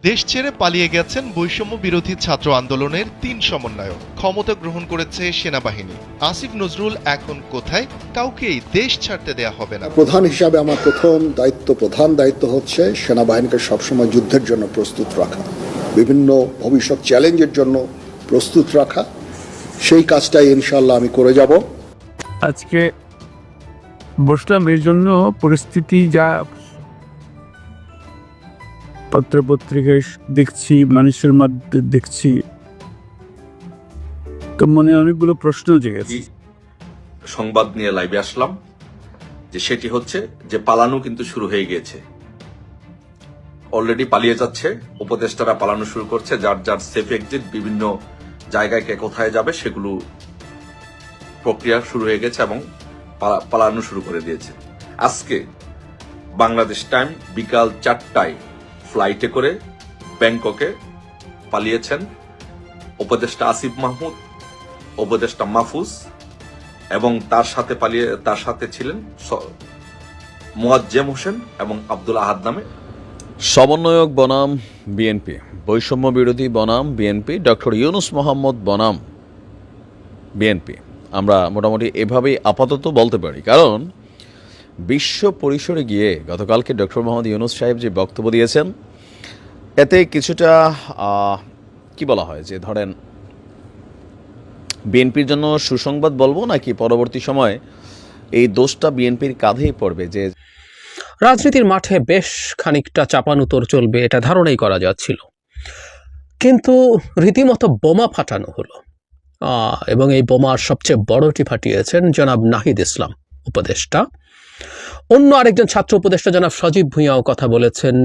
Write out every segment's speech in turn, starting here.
দেশ ছেড়ে পালিয়ে গেছেন বৈষম্য বিরোধী ছাত্র আন্দোলনের ৩ সমন্বয়ক। ক্ষমতা গ্রহণ করেছে সেনাবাহিনী। আসিফ নজরুল এখন কোথায়? কাউকেই দেশ ছাড়তে দেয়া হবে না। প্রধান হিসাবে আমার প্রধান দায়িত্ব হচ্ছে সেনাবাহিনীকে সবসময় যুদ্ধের জন্য প্রস্তুত রাখা, বিভিন্ন ভবিষ্যৎ চ্যালেঞ্জের জন্য প্রস্তুত রাখা। সেই কাজটাই ইনশাআল্লাহ আমি করে যাব। আজকে বসলাম এর জন্য, পরিস্থিতি যা পত্রপত্রিকায় দেখছি, মানুষের মধ্যে দেখছি, তো মনে অনেকগুলো প্রশ্ন জেগেছে। সংবাদ নিয়ে লাইভে আসলাম যে সেটি হচ্ছে যে পালানো কিন্তু শুরু হয়ে গিয়েছে, অলরেডি পালিয়ে যাচ্ছে। উপদেষ্টারা পালানো শুরু করছে, যার যার সেফ এক্সিট, বিভিন্ন জায়গায় কে কোথায় যাবে সেগুলো প্রক্রিয়া শুরু হয়ে গেছে এবং পালানো শুরু করে দিয়েছে। আজকে বাংলাদেশ টাইম বিকাল 4টায় ফ্লাইটে করে ব্যাংককে পালিয়েছেন উপদেষ্টা আসিফ মাহমুদ, উপদেষ্টা মাহফুজ, এবং তার সাথে ছিলেন মোয়াজ্জেম হোসেন এবং আব্দুল আহাদ নামে সমন্বয়ক বনাম বিএনপি, বৈষম্য বিরোধী বনাম বিএনপি, ডক্টর ইউনুস মোহাম্মদ বনাম বিএনপি। আমরা মোটামুটি এভাবেই আপাতত বলতে পারি, কারণ বিশ্ব পরিসরে গিয়ে গতকালকে ডক্টর মোহাম্মদ ইউনুস সাহেব যে বক্তব্য দিয়েছেন, এতে কিছুটা কি বলা হয় যে ধরেন বিএনপির জন্য সুসংবাদ বলবো নাকি পরবর্তী সময় এই দোষটা বিএনপির কাঁধেই পড়বে। যে রাজনীতির মাঠে বেশ খানিকটা চাপানুতোর চলবে এটা ধারণাই করা যাচ্ছিল, কিন্তু রীতিমতো বোমা ফাটানো হলো, এবং এই বোমার সবচেয়ে বড়টি ফাটিয়েছেন জনাব নাহিদ ইসলাম উপদেষ্টা। অন্য আরেকজন ছাত্র উপদেষ্টা জনাব সজীব ভুঁইয়াও কথা বলেছেন।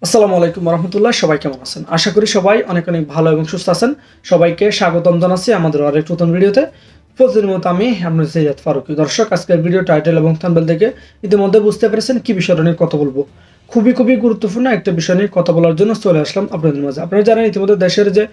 আসসালামু আলাইকুম রহমতুল্লাহ, সবাই কেমন আছেন? আশা করি সবাই অনেক অনেক ভালো এবং সুস্থ আছেন। সবাইকে স্বাগতম জানাচ্ছি আমাদের আরেক নতুন ভিডিওতে। প্রতিদিনের মতো আমি আপনার সৈয়দ ফারুকী। দর্শক, আজকের ভিডিও টাইটেল এবং থাম্বনেল দেখে ইতিমধ্যে বুঝতে পেরেছেন কি বিষয়টা নিয়ে কথা বলবো। খুবই গুরুত্বপূর্ণ একটা বিষয় নিয়ে কথা বলার জন্য চলে আসলাম আপনাদের মাঝে। আপনারা জানেন ইতিমধ্যে দেশের যে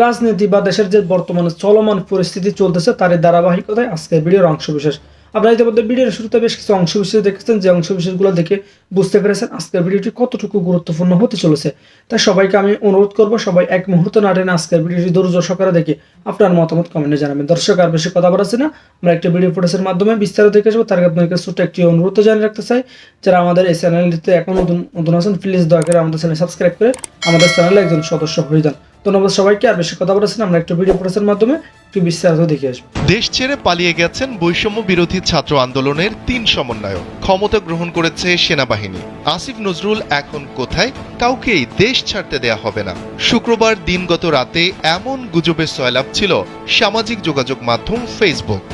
রাজনীতি বা দেশের যে বর্তমানে চলমান পরিস্থিতি চলতেছে, তারই ধারাবাহিকতায় আজকের ভিডিওর অংশবিশেষ। আপনারা ইতিমধ্যে ভিডিওর শুরুতে বেশ কিছু অংশবিশেষ দেখেছেন, যে অংশবিশেষগুলো দেখে বুঝতে পেরেছেন আজকের ভিডিওটি কতটুকু গুরুত্বপূর্ণ হতে চলেছে। তাই সবাইকে আমি অনুরোধ করবো, সবাই এক মুহূর্ত না টেনে আজকের ভিডিওটি ধৈর্য সহকারে দেখে আপনার মতামত কমেন্টে জানাবেন। দর্শক, আর বেশি কথা বলাচ্ছি না, আমরা একটা ভিডিও ফুটেজের মাধ্যমে বিস্তারিত দেখে আসবো। তার আগে আপনাদের ছোট্ট একটি অনুরোধ জানিয়ে রাখতে চাই, যারা আমাদের এই চ্যানেলটিতে এখন নতুন আছেন, প্লিজ দয়া করে আমাদের চ্যানেল সাবস্ক্রাইব করে আমাদের চ্যানেলে একজন সদস্য হয়ে যান। ধন্যবাদ সবাইকে। আর বেশি কথা বলেছেন, আমরা একটা ভিডিও ফুটেজের মাধ্যমে একটু বিস্তারিত দেখে আসবো। দেশ ছেড়ে পালিয়ে গেছেন বৈষম্য বিরোধী ছাত্র আন্দোলনের ৩ সমন্বয়ক। ক্ষমতা গ্রহণ করেছে সেনাবাহিনী। আসিফ নজরুল এখন কোথায়? কাউকেই দেশ ছাড়তে দেয়া হবে না। শুক্রবার দিনগত রাতে এমন গুজবের সয়লাব ছিল সামাজিক যোগাযোগ মাধ্যম ফেসবুক।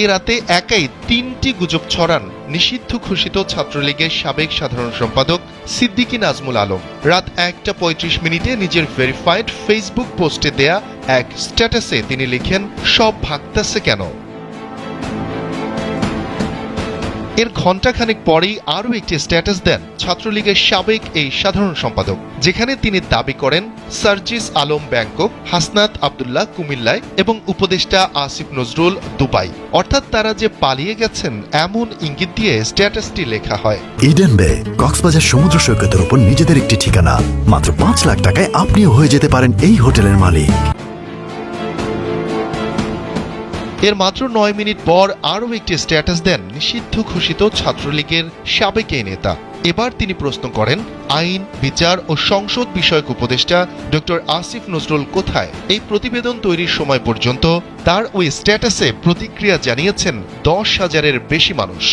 এ রাতে একাই ৩টি গুজব ছড়ান নিষিদ্ধ ঘোষিত ছাত্রলীগের সাবেক সাধারণ সম্পাদক সিদ্দিকী নাজমুল আলম। রাত 1:35 নিজের ভেরিফাইড ফেসবুক পোস্টে দেয়া এক স্ট্যাটাসে তিনি লিখেন, সব ভাগতাছে কেন? এর ঘণ্টাখানেক পরেই আরও একটি স্ট্যাটাস দেন ছাত্রলীগের সাবেক এই সাধারণ সম্পাদক, যেখানে তিনি দাবি করেন সার্জিস আলম ব্যাংকক, হাসনাত আবদুল্লাহ কুমিল্লায় এবং উপদেষ্টা আসিফ নজরুল দুবাই। অর্থাৎ তারা যে পালিয়ে গেছেন এমন ইঙ্গিত দিয়ে স্ট্যাটাসটি লেখা হয়। ইডেন বে কক্সবাজার সমুদ্র সৈকতের উপর নিজেদের একটি ঠিকানা। মাত্র 5 লাখ টাকায় আপনিও হয়ে যেতে পারেন এই হোটেলের মালিক। এর মাত্র 9 মিনিট পর আরও একটি স্ট্যাটাস দেন নিষিদ্ধ ঘোষিত ছাত্রলীগের সাবেক এই নেতা। এবার তিনি প্রশ্ন করেন, আইন, বিচার ও সংসদ বিষয়ক উপদেষ্টা ডক্টর আসিফ নজরুল কোথায়? এই প্রতিবেদন তৈরির সময় পর্যন্ত তার ওই স্ট্যাটাসে প্রতিক্রিয়া জানিয়েছেন 10,000-এর বেশি মানুষ।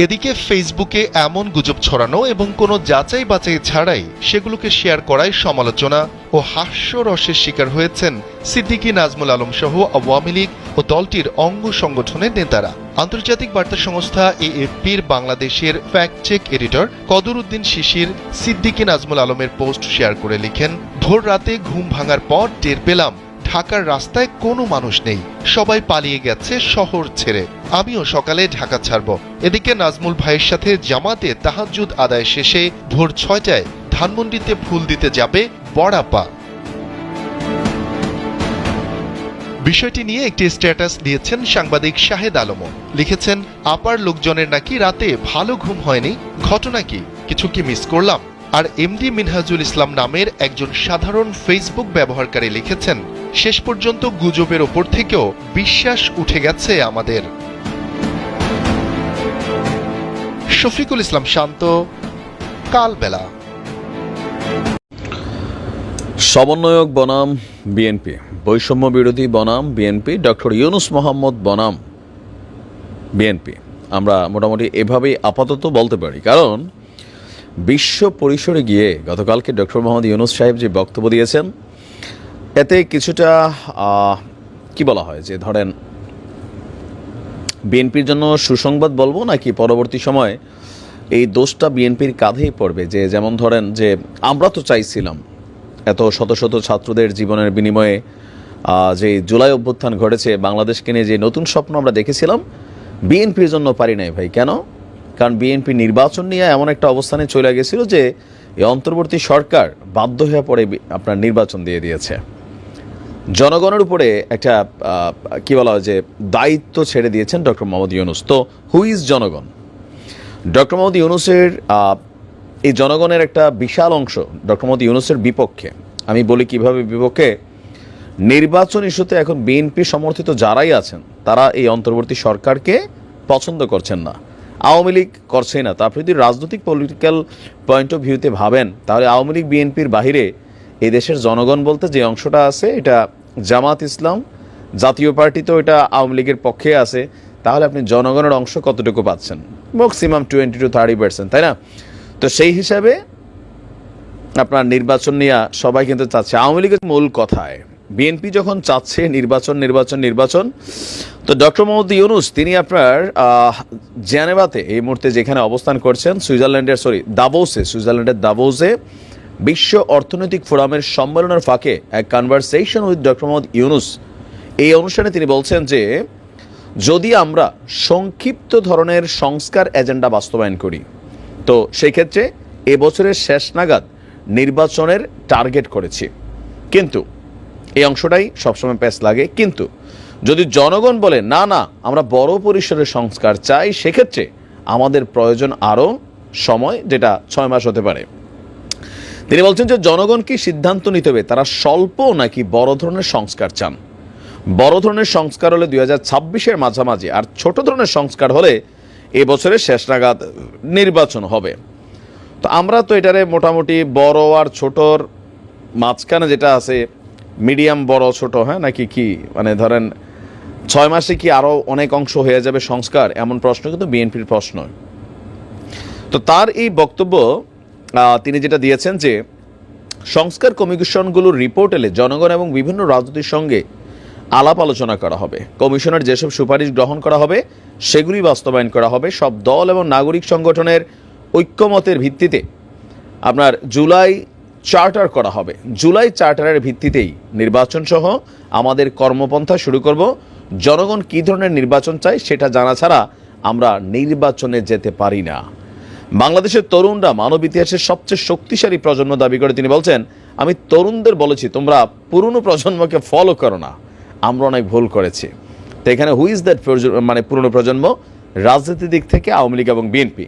এদিকে ফেসবুকে এমন গুজব ছড়ানো এবং কোনো যাচাই বাছাই ছাড়াই সেগুলোকে শেয়ার করায় সমালোচনা ও হাস্যরসের শিকার হয়েছেন সিদ্দিকী নাজমুল আলম সহ আওয়ামী লীগ ও দলটির অঙ্গ সংগঠনের নেতারা। আন্তর্জাতিক বার্তা সংস্থা এএফপির বাংলাদেশের ফ্যাক্ট চেক এডিটর কদর উদ্দিন শিশির সিদ্দিকী নাজমুল আলমের পোস্ট শেয়ার করে লিখেন, ভোর রাতে ঘুম ভাঙার পর টের পেলাম ঢাকার রাস্তায় কোনো মানুষ নেই, সবাই পালিয়ে গেছে শহর ছেড়ে। আমিও সকালে ঢাকা ছাড়ব। এদিকে নাজমুল ভাইয়ের সাথে জামাতে তাহাজ্জুদ আদায় শেষে ভোর 6টায় ধানমন্ডিতে ফুল দিতে যাবে বড়াপা। বিষয়টি নিয়ে একটি স্ট্যাটাস দিয়েছেন সাংবাদিক শাহেদ আলমও। লিখেছেন, আপার লোকজনের নাকি রাতে ভালো ঘুম হয়নি, ঘটনা কি, কিছু কি মিস করলাম? আর এমডি মিনহাজুল ইসলাম নামের একজন সাধারণ ফেসবুক ব্যবহারকারী লিখেছেন, শেষ পর্যন্ত গুজবের ওপর থেকেও বিশ্বাস উঠে গেছে আমাদের। শফিকুল ইসলাম শান্ত, কালবেলা। সমন্বয়ক বনাম বিএনপি, বৈষম্য বিরোধী বনাম বিএনপি, ডক্টর ইউনুস মোহাম্মদ বনাম বিএনপি, আমরা মোটামুটি এভাবেই আপাতত বলতে পারি। কারণ বিশ্ব পরিসরে গিয়ে গতকালকে ডক্টর মোহাম্মদ ইউনুস সাহেব যে বক্তব্য দিয়েছেন, এতে কিছুটা কি বলা হয় যে ধরেন বিএনপির জন্য সুসংবাদ বলবো নাকি পরবর্তী সময় এই দোষটা বিএনপির কাঁধেই পড়বে। যে যেমন ধরেন যে আমরা তো চাইছিলাম এত শত শত ছাত্রদের জীবনের বিনিময়ে যে জুলাই অভ্যুত্থান ঘটেছে, বাংলাদেশকে নিয়ে যে নতুন স্বপ্ন আমরা দেখেছিলাম, বিএনপির জন্য পারি নাই ভাই। কেন? কারণ বিএনপি নির্বাচন নিয়ে এমন একটা অবস্থানে চলে গেছিল যে এই অন্তর্বর্তী সরকার বাধ্য হয়ে পড়ে আপনার নির্বাচন দিয়ে দিয়েছে। জনগণের উপরে একটা কি বলা হয় যে দায়িত্ব ছেড়ে দিয়েছেন ডক্টর মোহাম্মদ ইউনুস। তো হু ইজ জনগণ? ডক্টর মোহাম্মদ ইউনুসের এই জনগণের একটা বিশাল অংশ ডক্টর মোহাম্মদ ইউনুসের বিপক্ষে। আমি বলি কিভাবে বিপক্ষে? নির্বাচন ইস্যুতে এখন বিএনপি সমর্থিত যারাই আছেন তারা এই অন্তর্বর্তী সরকারকে পছন্দ করছেন না, আওয়ামী লীগ করছেই না। তা আপনি যদি রাজনৈতিক পলিটিক্যাল পয়েন্ট অফ ভিউতে ভাবেন, তাহলে আওয়ামী লীগ বিএনপির বাহিরে এই দেশের জনগণ বলতে যে অংশটা আছে এটা জামাত ইসলাম, জাতীয় পার্টি তো এটা আওয়ামী লীগের পক্ষে আছে। তাহলে আপনি জনগণের অংশ কতটুকু পাচ্ছেন? ম্যাক্সিমাম 20 to 30%, তাই না? তো সেই হিসাবে আপনার নির্বাচন নিয়ে সবাই কিন্তু চাচ্ছে। আওয়ামী লীগের মূল কথায় বিএনপি যখন চাচ্ছে নির্বাচন নির্বাচন নির্বাচন, তো ডক্টর মোহাম্মদ ইউনুস তিনি আপনার জেনেভাতে এই মুহূর্তে যেখানে অবস্থান করছেন, সুইজারল্যান্ডের দাভোসে বিশ্ব অর্থনৈতিক ফোরামের সম্মেলনের ফাঁকে এক conversation with doctor Mohammad Yunus, এই অনুষ্ঠানে তিনি বলছেন যে যদি আমরা সংক্ষিপ্ত ধরনের সংস্কার এজেন্ডা বাস্তবায়ন করি, তো সেই ক্ষেত্রে এবছরের শেষ নাগাদ নির্বাচনের টার্গেট করেছি। কিন্তু এই অংশটাই সবসময় প্যাচ লাগে। কিন্তু যদি জনগণ বলে না না আমরা বড় পরিসরের সংস্কার চাই, সেক্ষেত্রে আমাদের প্রয়োজন আরও সময়, যেটা 6 মাস হতে পারে। তিনি বলছেন যে জনগণকে সিদ্ধান্ত নিতে হবে তারা স্বল্প নাকি বড় ধরনের সংস্কার চান। বড় ধরনের সংস্কার হলে 2026-এর মাঝামাঝি, আর ছোট ধরনের সংস্কার হলে এবছরের শেষ নাগাদ নির্বাচন হবে। তো আমরা তো এটারে মোটামুটি বড় আর ছোটর মাঝখানে যেটা আছে, মিডিয়াম বড় ছোট, হ্যাঁ নাকি কি মানে ধরেন 6 মাসে কি আরও অনেক অংশ হয়ে যাবে সংস্কার, এমন প্রশ্ন কিন্তু বিএনপির প্রশ্ন। তো তার এই বক্তব্য তিনি যেটা দিয়েছেন যে সংস্কার কমিশনগুলোর রিপোর্ট এলে জনগণ এবং বিভিন্ন রাজনীতির সঙ্গে আলাপ আলোচনা করা হবে। কমিশনের যেসব সুপারিশ গ্রহণ করা হবে সেগুলি বাস্তবায়ন করা হবে। সব দল এবং নাগরিক সংগঠনের ঐক্যমতের ভিত্তিতে আপনার জুলাই চার্টার করা হবে। জুলাই চার্টারের ভিত্তিতেই নির্বাচন সহ আমাদের কর্মপন্থা শুরু করব। জনগণ কী ধরনের নির্বাচন চায় সেটা জানা ছাড়া আমরা নির্বাচনে যেতে পারি না। বাংলাদেশের তরুণরা মানব ইতিহাসের সবচেয়ে শক্তিশালী প্রজন্ম দাবি করে তিনি বলছেন, আমি তরুণদের বলেছি তোমরা পুরনো প্রজন্মকে ফলো করো না, আমরা অনেক ভুল করেছি। তো এখানে হু ইজ দ্যাট মানে পুরনো প্রজন্ম? রাজনীতির দিক থেকে আওয়ামী লীগ এবং বিএনপি।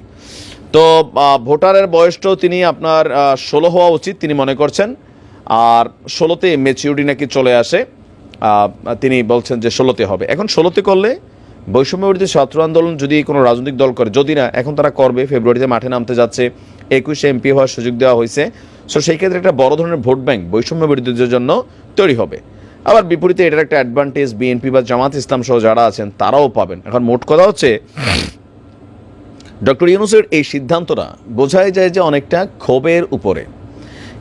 তো ভোটারের বয়সটাও তিনি আপনার 16 হওয়া উচিত তিনি মনে করছেন, আর 16তে ম্যাচিউরিটি নাকি চলে আসে, তিনি বলছেন যে 16তে হবে। এখন 16তে করলে বৈষম্য বিরোধী ছাত্র আন্দোলন যদি কোনো রাজনৈতিক দল করে, যদি না এখন তারা করবে, ফেব্রুয়ারিতে মাঠে নামতে যাচ্ছে, 21-এ এমপি হওয়ার সুযোগ দেওয়া হয়েছে। সো সেই ক্ষেত্রে একটা বড় ধরনের ভোট ব্যাংক বৈষম্য বিরোধীদের জন্য তৈরি হবে। আবার বিপরীতে এটার একটা অ্যাডভান্টেজ বিএনপি বা জামাত ইসলাম সহ যারা আছেন তারাও পাবেন। এখন মোট কথা হচ্ছে ডক্টর ইউনুসের এই সিদ্ধান্তটা বোঝাই যায় যে অনেকটা ক্ষোভের উপরে।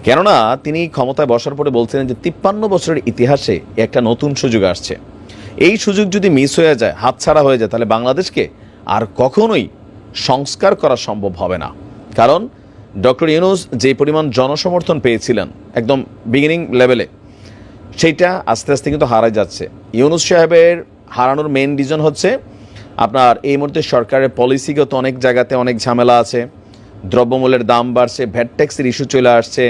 কেননা তিনি ক্ষমতায় বসার পরে বলছিলেন যে 53 বছরের ইতিহাসে একটা নতুন সুযোগ আসছে, এই সুযোগ যদি মিস হয়ে যায়, হাতছাড়া হয়ে যায়, তাহলে বাংলাদেশকে আর কখনোই সংস্কার করা সম্ভব হবে না। কারণ ডক্টর ইউনুস যে পরিমাণ জনসমর্থন পেয়েছিলেন একদম বিগিনিং লেভেলে, সেইটা আস্তে আস্তে কিন্তু হারাই যাচ্ছে। ইউনুস সাহেবের হারানোর মেইন রিজন হচ্ছে আপনার এই মুহূর্তে সরকারের পলিসিগত অনেক জায়গাতে অনেক ঝামেলা আছে, দ্রব্যমূল্যের দাম বাড়ছে, ভ্যাট ট্যাক্সের ইস্যু চলে আসছে,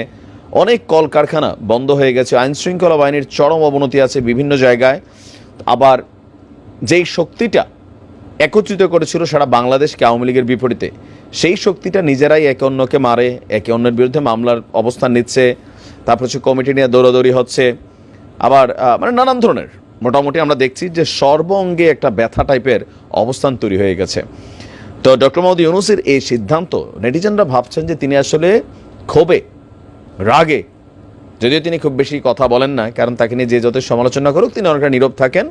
অনেক কলকারখানা বন্ধ হয়ে গেছে, আইনশৃঙ্খলা বাহিনীর চরম অবনতি আছে বিভিন্ন জায়গায়। আবার যেই শক্তিটা একত্রিত করেছিল সারা বাংলাদেশকে আওয়ামী লীগের বিপরীতে, সেই শক্তিটা নিজেরাই একে অন্যকে মারে, একে অন্যের বিরুদ্ধে মামলার অবস্থান নিচ্ছে, তারপর হচ্ছে কমিটি নিয়ে দৌড়াদৌড়ি হচ্ছে, আবার মানে নানান ধরনের মোটামুটি আমরা দেখছি যে সর্বঙ্গে একটা ব্যথা টাইপের অবস্থান তৈরি হয়ে গেছে। তো ডক্টর মোহাম্মদ ইউনূসের এই সিদ্ধান্ত নেটিজেনরা ভাবছেন যে তিনি আসলে ক্ষোভে, রাগে, যদিও তিনি খুব বেশি কথা বলেন না, কারণ তাকে নিয়ে যে যত সমালোচনা করুক তিনি অনেকটা নীরব থাকেন।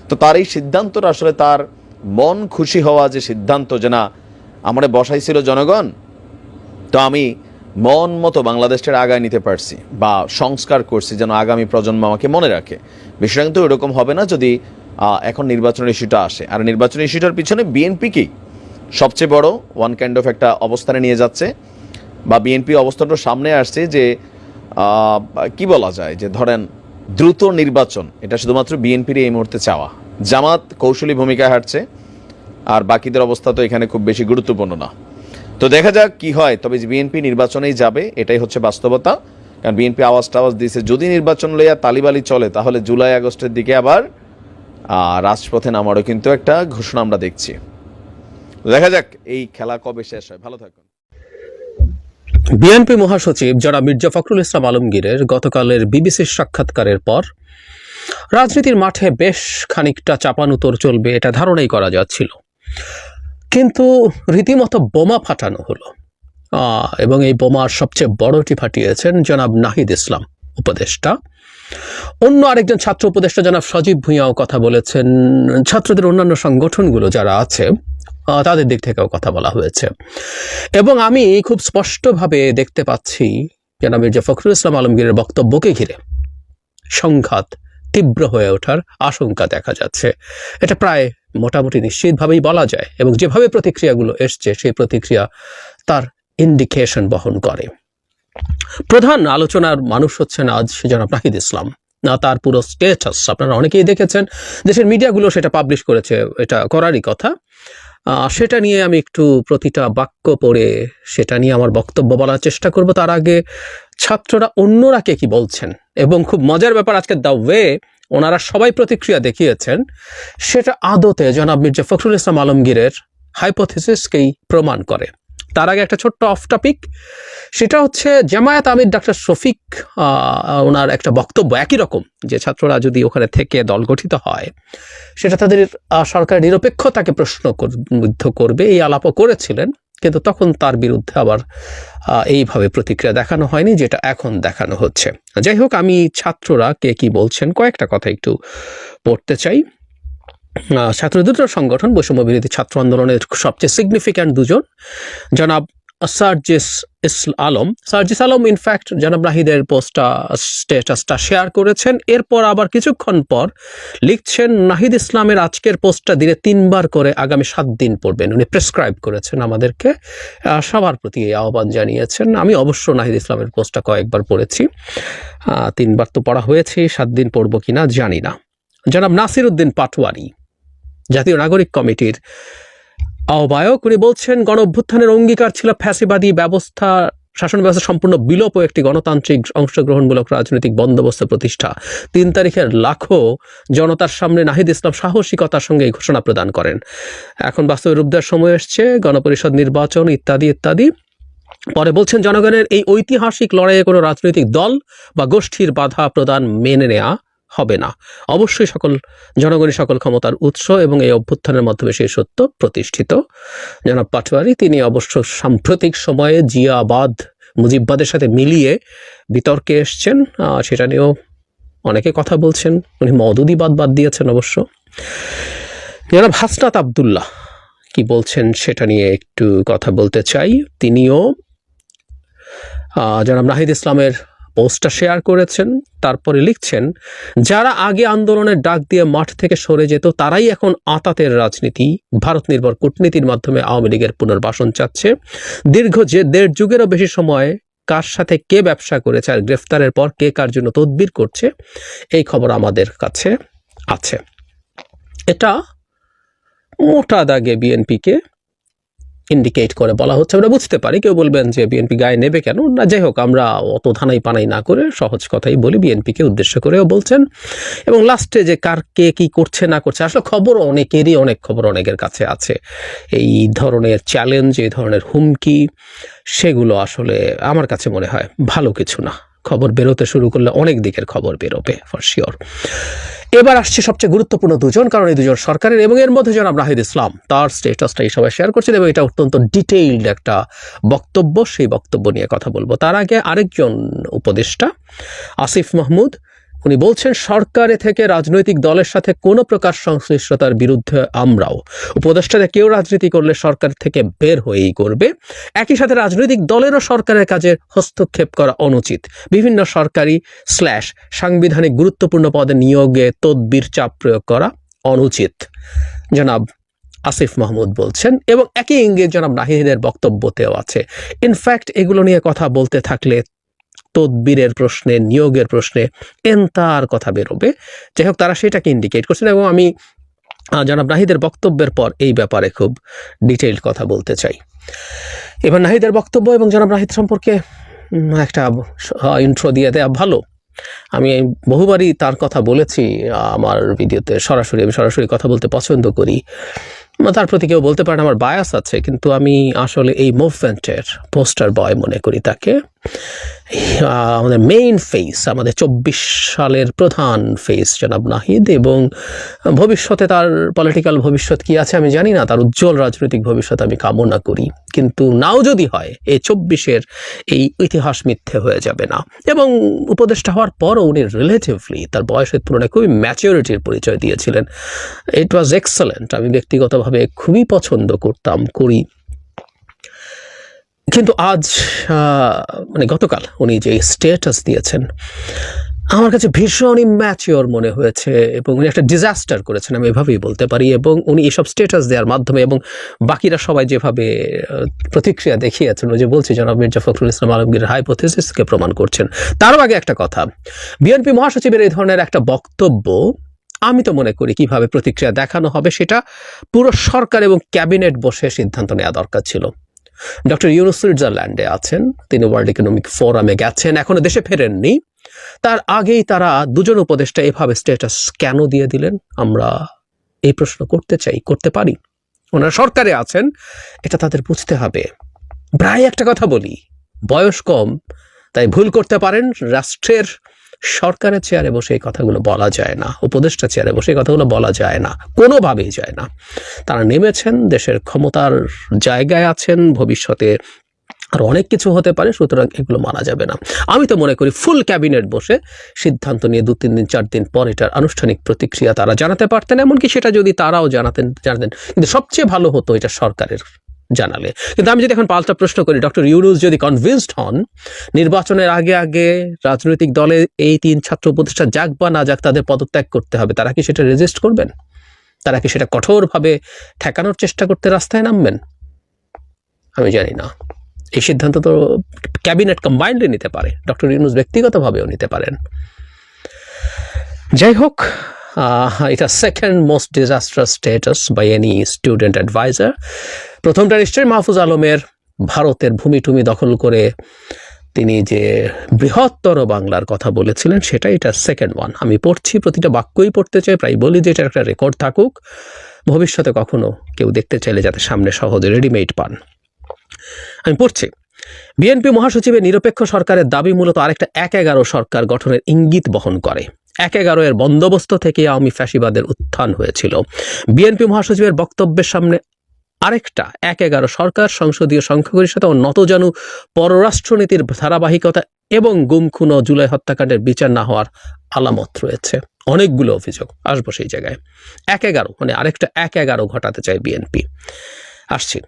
তো তার এই সিদ্ধান্তটা আসলে তার মন খুশি হওয়া যে সিদ্ধান্ত, যে না আমারে বসাইছিল জনগণ, তো আমি মন মতো বাংলাদেশের আগায় নিতে পারছি বা সংস্কার করছি যেন আগামী প্রজন্ম আমাকে মনে রাখে। বিষয়টা কিন্তু এরকম হবে না যদি এখন নির্বাচনের ইস্যুটা আসে। আর নির্বাচনের ইস্যুটার পিছনে বিএনপিকেই সবচেয়ে বড় ওয়ান কাইন্ড অফ একটা অবস্থানে নিয়ে যাচ্ছে, বা বিএনপি অবস্থানটা সামনে আসছে যে কি বলা যায়, যে ধরেন দ্রুত নির্বাচন, এটা শুধুমাত্র বিএনপির এই মুহূর্তে চাওয়া। জামাত কৌশলী ভূমিকায় হাঁটছে, আর বাকিদের অবস্থা তো এখানে খুব বেশি গুরুত্বপূর্ণ না। তো দেখা যাক কি হয়, তবে বিএনপি নির্বাচনেই যাবে, এটাই হচ্ছে বাস্তবতা। কারণ বিএনপি আওয়াজ টাওয়াজ দিয়েছে যদি নির্বাচন লইয়া তালিবালি চলে তাহলে জুলাই আগস্টের দিকে আবার রাজপথে নামারও কিন্তু একটা ঘোষণা আমরা দেখছি। দেখা যাক এই খেলা কবে শেষ হয়। ভালো থাকুন। বিএনপি মহাসচিব যারা মির্জা ফখরুল ইসলাম আলমগীরের গতকালের বিবিসির সাক্ষাৎকারের পর রাজনীতির মাঠে বেশ খানিকটা চাপানুতোর চলবে এটা ধারণাই করা যাচ্ছিল, কিন্তু রীতিমতো বোমা ফাটানো হলো, এবং এই বোমার সবচেয়ে বড়টি ফাটিয়েছেন জনাব নাহিদ ইসলাম উপদেষ্টা। অন্য আরেকজন ছাত্র উপদেষ্টা জনাব সজীব ভুঁইয়াও কথা বলেছেন, ছাত্রদের অন্যান্য সংগঠনগুলো যারা আছে তাদের দিক থেকেও কথা বলা হয়েছে, এবং আমি খুব স্পষ্টভাবে দেখতে পাচ্ছি জনাব মির্জা ফখরুল ইসলাম আলমগীরের বক্তব্যকে ঘিরে সংঘাত তীব্র হয়ে ওঠার আশঙ্কা দেখা যাচ্ছে। এটা প্রায় মোটামুটি নিশ্চিতভাবেই বলা যায়, এবং যেভাবে প্রতিক্রিয়াগুলো এসছে সেই প্রতিক্রিয়া তার ইন্ডিকেশন বহন করে। প্রধান আলোচনার মানুষ হচ্ছেন আজ জনাব নাহিদ ইসলাম। না, তার পুরো স্টেটাস আপনারা অনেকেই দেখেছেন, দেশের মিডিয়াগুলো সেটা পাবলিশ করেছে, এটা করারই কথা। সেটা নিয়ে আমি একটু প্রতিটা বাক্য পড়ে সেটা নিয়ে আমার বক্তব্য বলার চেষ্টা করব। তার আগে ছাত্ররা অন্যরা কে কি বলছেন, এবং খুব মজার ব্যাপার, আজকে দ্য ওয়ে ওনারা সবাই প্রতিক্রিয়া দেখিয়েছেন, সেটা আদতে জনাব মির্জা ফখরুল ইসলাম আলমগীরের হাইপোথিসিসকেই প্রমাণ করে। তার আগে একটা ছোট্ট অফ টপিক, সেটা হচ্ছে জামায়াত আমির ডাক্তার শফিক, ওনার একটা বক্তব্য একই রকম, যে ছাত্ররা যদি ওখানে থেকে দল গঠিত হয় সেটা তাদের সরকারের নিরপেক্ষতাকে প্রশ্নবিদ্ধ করবে, এই আলাপও করেছিলেন, কিন্তু তখন তার বিরুদ্ধে আবার এইভাবে প্রতিক্রিয়া দেখানো হয়নি যেটা এখন দেখানো হচ্ছে। যাই হোক, আমি ছাত্ররা কে কি বলছেন কয়েকটা কথা একটু পড়তে চাই। ছাত্র দুটো সংগঠন বৈষম্য বিরোধী ছাত্র আন্দোলনের সবচেয়ে সিগনিফিক্যান্ট দুজন, জনাব সার্জিস আলম ইনফ্যাক্ট জনাব নাহিদের স্ট্যাটাসটা শেয়ার করেছেন। এরপর আবার কিছুক্ষণ পর লিখছেন, নাহিদ ইসলামের আজকের পোস্টটা দিনে 3 বার করে আগামী 7 দিন পড়বেন। উনি প্রেসক্রাইব করেছেন আমাদেরকে, সবার প্রতি এই আহ্বান জানিয়েছেন। আমি অবশ্য নাহিদ ইসলামের পোস্টটা কয়েকবার পড়েছি, 3 বার তো পড়া হয়েছে, 7 দিন পড়বো কিনা জানি না। জনাব নাসির উদ্দিন পাটোয়ারি, জাতীয় নাগরিক কমিটির আহ্বায়ক, উনি বলছেন, গণ অভ্যুত্থানের অঙ্গীকার ছিল ফ্যাসিবাদী শাসন ব্যবস্থা সম্পূর্ণ বিলোপ ও একটি গণতান্ত্রিক অংশগ্রহণমূলক রাজনৈতিক বন্দোবস্ত প্রতিষ্ঠা। 3 তারিখের লাখো জনতার সামনে নাহিদ ইসলাম সাহসিকতার সঙ্গে এই ঘোষণা প্রদান করেন। এখন বাস্তবে রূপ দেওয়ার সময় এসছে, গণপরিষদ নির্বাচন ইত্যাদি ইত্যাদি। পরে বলছেন, জনগণের এই ঐতিহাসিক লড়াইয়ে কোনো রাজনৈতিক দল বা গোষ্ঠীর বাধা প্রদান মেনে নেওয়া হবে না। অবশ্যই জনগণই সকল ক্ষমতার উৎস, এবং এই অভ্যুত্থানের মাধ্যমে সেই সত্য প্রতিষ্ঠিত। জনাব পাটোয়ারি তিনি অবশ্য সাম্প্রতিক সময়ে জিয়াবাদ মুজিববাদের সাথে মিলিয়ে বিতর্কে এসছেন, সেটা নিয়েও অনেকে কথা বলছেন। উনি মওদুদিবাদ বাদ দিয়েছেন অবশ্য। জনাব হাসনাত আবদুল্লাহ কি বলছেন সেটা নিয়ে একটু কথা বলতে চাই। তিনিও জনাব নাহিদ ইসলামের পোস্টটা শেয়ার করেছেন, তারপরে লিখছেন, যারা আগে আন্দোলনের ডাক দিয়ে মাঠ থেকে সরে যেত তারাই এখন আঁতাতের রাজনীতি, ভারত নির্ভর কূটনীতির মাধ্যমে আওয়ামী লীগের পুনর্বাসন চাচ্ছে। দীর্ঘ 1.5 যুগেরও বেশি সময় কার সাথে কে ব্যবসা করেছে আর গ্রেফতারের পর কে কার জন্য তদবির করছে এই খবর আমাদের কাছে আছে। এটা মোটা দাগে বিএনপিকে ইন্ডিকেট করে বলা হচ্ছে আমরা বুঝতে পারি। কেউ বলবেন যে বিএনপি গায়ে নেবে কেন না, যাই হোক আমরা অত ধানাই পানাই না করে সহজ কথাই বলি, বিএনপিকে উদ্দেশ্য করেও বলছেন। এবং লাস্টে যে কার কে কি করছে না করছে, আসলে খবর অনেকেরই, অনেক খবর অনেকের কাছে আছে। এই ধরনের চ্যালেঞ্জ, এই ধরনের হুমকি, সেগুলো আসলে আমার কাছে মনে হয় ভালো কিছু না। খবর বেরোতে শুরু করলে অনেক দিকের খবর বেরোবে ফর শিওর। এবার আসছে সবচেয়ে গুরুত্বপূর্ণ দুজন, কারণ এই দুজন সরকারের, এবং এর মধ্যে জনাব নাহিদ ইসলাম তার স্টেটাসটাই সবাই শেয়ার করছেন এবং এটা অত্যন্ত ডিটেইলড একটা বক্তব্য, সেই বক্তব্য নিয়ে কথা বলবো। তার আগে আরেকজন উপদেষ্টা আসিফ মাহমুদ, উনি বলছেন সরকারে থেকে রাজনৈতিক দলের সাথে কোনো প্রকার সংশ্লিষ্টতার বিরুদ্ধে আমরাও। উপদেষ্টারা কেউ রাজনীতি করলে সরকার থেকে বের হয়েই করবে। একই সাথে রাজনৈতিক দলেরও সরকারের কাজে হস্তক্ষেপ করা অনুচিত। বিভিন্ন সরকারি সাংবিধানিক গুরুত্বপূর্ণ পদে নিয়োগে তদবির চাপ প্রয়োগ করা অনুচিত, জনাব আসিফ মাহমুদ বলছেন। এবং একই ইঙ্গিত জনাব নাহিদের বক্তব্যতেও আছে। ইনফ্যাক্ট এগুলো নিয়ে কথা বলতে থাকলে তদবিরের প্রশ্নে, নিয়োগের প্রশ্নে এন্তার কথা বেরোবে। যাই হোক, তারা সেটাকে ইন্ডিকেট করছেন এবং আমি জনাব নাহিদের বক্তব্যের পর এই ব্যাপারে খুব ডিটেইলড কথা বলতে চাই। এবার নাহিদের বক্তব্য এবং জনাব নাহিদ সম্পর্কে একটা ইন্ট্রো দিয়ে দেয়া ভালো। আমি বহুবারই তার কথা বলেছি আমার ভিডিওতে, আমি সরাসরি কথা বলতে পছন্দ করি। তার প্রতি কেউ বলতে পারেন আমার বায়াস আছে, কিন্তু আমি আসলে এই মুভমেন্টের পোস্টার বয় মনে করি তাকে। আমাদের মেইন ফেস, আমাদের 24 সালের প্রধান ফেস জনাব নাহিদ, এবং ভবিষ্যতে তার পলিটিক্যাল ভবিষ্যৎ কি আছে আমি জানি না, তার উজ্জ্বল রাজনৈতিক ভবিষ্যৎ আমি কামনা করি, কিন্তু নাও যদি হয় এই 24-এর এই ইতিহাস মিথ্যে হয়ে যাবে না। এবং উপদেষ্টা হওয়ার পরও উনি রিলেটিভলি তার বয়সের তুলনায় খুবই ম্যাচিউরিটির পরিচয় দিয়েছিলেন। ইট ওয়াজ এক্সেলেন্ট। আমি ব্যক্তিগতভাবে খুবই পছন্দ করি। কিন্তু আজ মানে গতকাল উনি যে স্ট্যাটাস দিয়েছেন আমার কাছে ভীষণ ইম্যাচিওর মনে হয়েছে এবং উনি একটা ডিজাস্টার করেছেন, আমি এভাবেই বলতে পারি। এবং উনি এসব স্ট্যাটাস দেওয়ার মাধ্যমে এবং বাকিরা সবাই যেভাবে প্রতিক্রিয়া দেখিয়েছেন, ওই যে বলছি জনাব মির্জা ফখরুল ইসলাম আলমগীরের হাইপোথেসিসকে প্রমাণ করছেন। তারও আগে একটা কথা, বিএনপি মহাসচিবের এই ধরনের একটা বক্তব্য আমি তো মনে করি কিভাবে প্রতিক্রিয়া দেখানো হবে সেটা পুরো সরকার এবং ক্যাবিনেট বসে সিদ্ধান্ত নেওয়া দরকার ছিল। ডক্টর ইউনূস সুইজারল্যান্ডে আছেন, তিনি ওয়ার্ল্ড ইকোনমিক ফোরামে গেছেন, এখনো দেশে ফেরেননি। তার আগেই তারা দুজন উপদেষ্টা এভাবে স্ট্যাটাস কেন দিয়ে দিলেন, আমরা এই প্রশ্ন করতে পারি। ওনারা সরকারে আছেন, এটা তাদের বুঝতে হবে। প্রায় একটা কথা বলি, বয়স কম তাই ভুল করতে পারেন। রাষ্ট্রের সরকারের চেয়ারে বসে এই কথাগুলো বলা যায় না, উপদেষ্টা চেয়ারে বসে এই কথাগুলো বলা যায় না, কোনোভাবেই যায় না। তারা নেমেছেন, দেশের ক্ষমতার জায়গায় আছেন, ভবিষ্যতে আর অনেক কিছু হতে পারে, সুতরাং এগুলো মানা যাবে না। আমি তো মনে করি ফুল ক্যাবিনেট বসে সিদ্ধান্ত নিয়ে 2-3 দিন 4 দিন পর এটার আনুষ্ঠানিক প্রতিক্রিয়া তারা জানাতে পারতেন, এমনকি সেটা যদি তারাও জানাতেন। কিন্তু সবচেয়ে ভালো হতো এটা সরকারের জানালে। কিন্তু আমি যদি এখন পাল্টা প্রশ্ন করি, ডক্টর ইউনূস যদি কনভিন্সড হন নির্বাচনের আগে রাজনৈতিক দলে এই 3 ছাত্র উপদেষ্টা যাক বা না যাক তাদের পদত্যাগ করতে হবে, তারা কি সেটা রেজিস্ট করবেন? তারা কি সেটা কঠোরভাবে ঠেকানোর চেষ্টা করতে রাস্তায় নামবেন? আমি জানি না। এই সিদ্ধান্ত তো ক্যাবিনেট কম্বাইন্ডলি নিতে পারে, ডক্টর ইউনূস ব্যক্তিগতভাবেও নিতে পারেন। যাই হোক, এটা second most disastrous status by any student adviser. প্রথমটা নিশ্চয়ই মাহফুজ আলমের ভারতের ভূমি দখল করে তিনি যে বৃহত্তর বাংলার কথা বলেছিলেন সেটা, এটা সেকেন্ড ওয়ান। আমি পড়ছি, প্রতিটা বাক্যই পড়তে চাই, প্রায় বলি যে এটা একটা রেকর্ড থাকুক, ভবিষ্যতে কখনো কেউ দেখতে চাইলে যাতে সামনে সহজে রেডিমেড পান। আমি পড়ছি, বিএনপি মহাসচিবের নিরপেক্ষ সরকারের দাবি মূলত আরেকটা 1-11 সরকার গঠনের ইঙ্গিত বহন করে। 1-11 বন্দোবস্ত থেকে আওয়ামী ফ্যাসিবাদের উত্থান হয়েছিল। বিএনপি মহাসচিবের বক্তব্যের সামনে আরেকটা 1-11 সরকার, সংসদীয় সংখ্যাগরিষ্ঠতা ও নতজানু পররাষ্ট্রনীতির ধারাবাহিকতা এবং গুম খুন ও জুলাই হত্যাকাণ্ডের বিচার না হওয়ার আলামত রয়েছে। অনেকগুলো অভিযোগ, আসবো সেই জায়গায়। 1-11 মানে আরেকটা 1-11 ঘটাতে চায় বিএনপি। আসছি,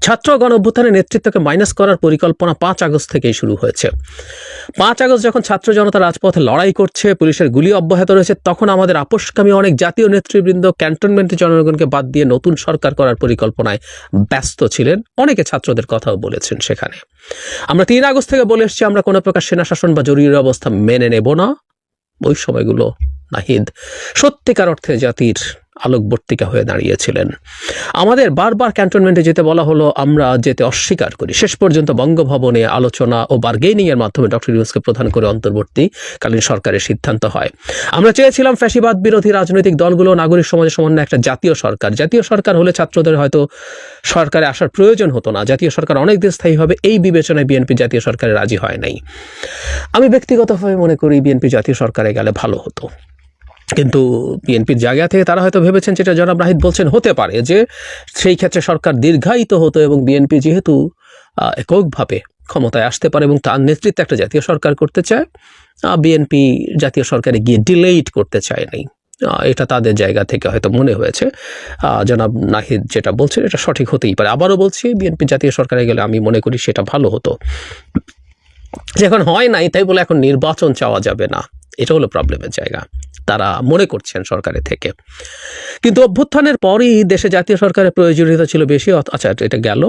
ছাত্র গণঅভ্যুত্থানের নেতৃত্বকে মাইনাস করার পরিকল্পনা 5 আগস্ট থেকেই শুরু হয়েছে। 5 আগস্ট যখন ছাত্র জনতা রাজপথে লড়াই করছে, পুলিশের গুলি অব্যাহত রয়েছে, তখন আমাদের আপোষকামী অনেক জাতীয় নেতৃবৃন্দ ক্যান্টনমেন্টের জনগণকে বাদ দিয়ে নতুন সরকার করার পরিকল্পনায় ব্যস্ত ছিলেন। অনেকে ছাত্রদের কথাও বলেছেন সেখানে। আমরা 3 আগস্ট থেকে বলে এসেছি আমরা কোনো প্রকার সেনা শাসন বা জরুরি অবস্থা মেনে নেব না। ওই সময়গুলো নাহিদ সত্যিকার অর্থে জাতির আলোকবর্তিকা হয়ে দাঁড়িয়েছিলেন। আমাদের বারবার ক্যান্টনমেন্টে যেতে বলা হলো, আমরা যেতে অস্বীকার করি। শেষ পর্যন্ত বঙ্গভবনে আলোচনা ও বার্গেনিং এর মাধ্যমে ডক্টর ইউনূসকে প্রধান করে অন্তর্বর্তীকালীন সরকারের সিদ্ধান্ত হয়। আমরা চেয়েছিলাম ফ্যাসিবাদ বিরোধী রাজনৈতিক দলগুলো নাগরিক সমাজের সমন্বয়ে একটা জাতীয় সরকার। জাতীয় সরকার হলে ছাত্রদের হয়তো সরকারে আসার প্রয়োজন হতো না, জাতীয় সরকার অনেক দিন স্থায়ী হবে, এই বিবেচনায় বিএনপি জাতীয় সরকারে রাজি হয় নাই। আমি ব্যক্তিগতভাবে মনে করি বিএনপি জাতীয় সরকারে গেলে ভালো হতো, কিন্তু বিএনপির জায়গা থেকে তারা হয়তো ভেবেছেন, যেটা জনাব নাহিদ বলছেন, হতে পারে যে সেই ক্ষেত্রে সরকার দীর্ঘায়িত হতো এবং বিএনপি যেহেতু এককভাবে ক্ষমতায় আসতে পারে এবং তার নেতৃত্বে একটা জাতীয় সরকার করতে চায়, বিএনপি জাতীয় সরকারে গিয়ে ডিলেট করতে চায় নাই। এটা তাদের জায়গা থেকে হয়তো মনে হয়েছে। জনাব নাহিদ যেটা বলছেন এটা সঠিক হতেই পারে। আবারও বলছি, বিএনপি জাতীয় সরকারে গেলে আমি মনে করি সেটা ভালো হতো। যে এখন হয় নাই তাই বলে এখন নির্বাচন চাওয়া যাবে না, এটা হলো প্রবলেমের জায়গা, তারা মনে করছেন সরকারের থেকে। কিন্তু অভ্যুত্থানের পরই দেশে জাতীয় সরকারের প্রয়োজনীয়তা ছিল বেশি। আচ্ছা, এটা গেল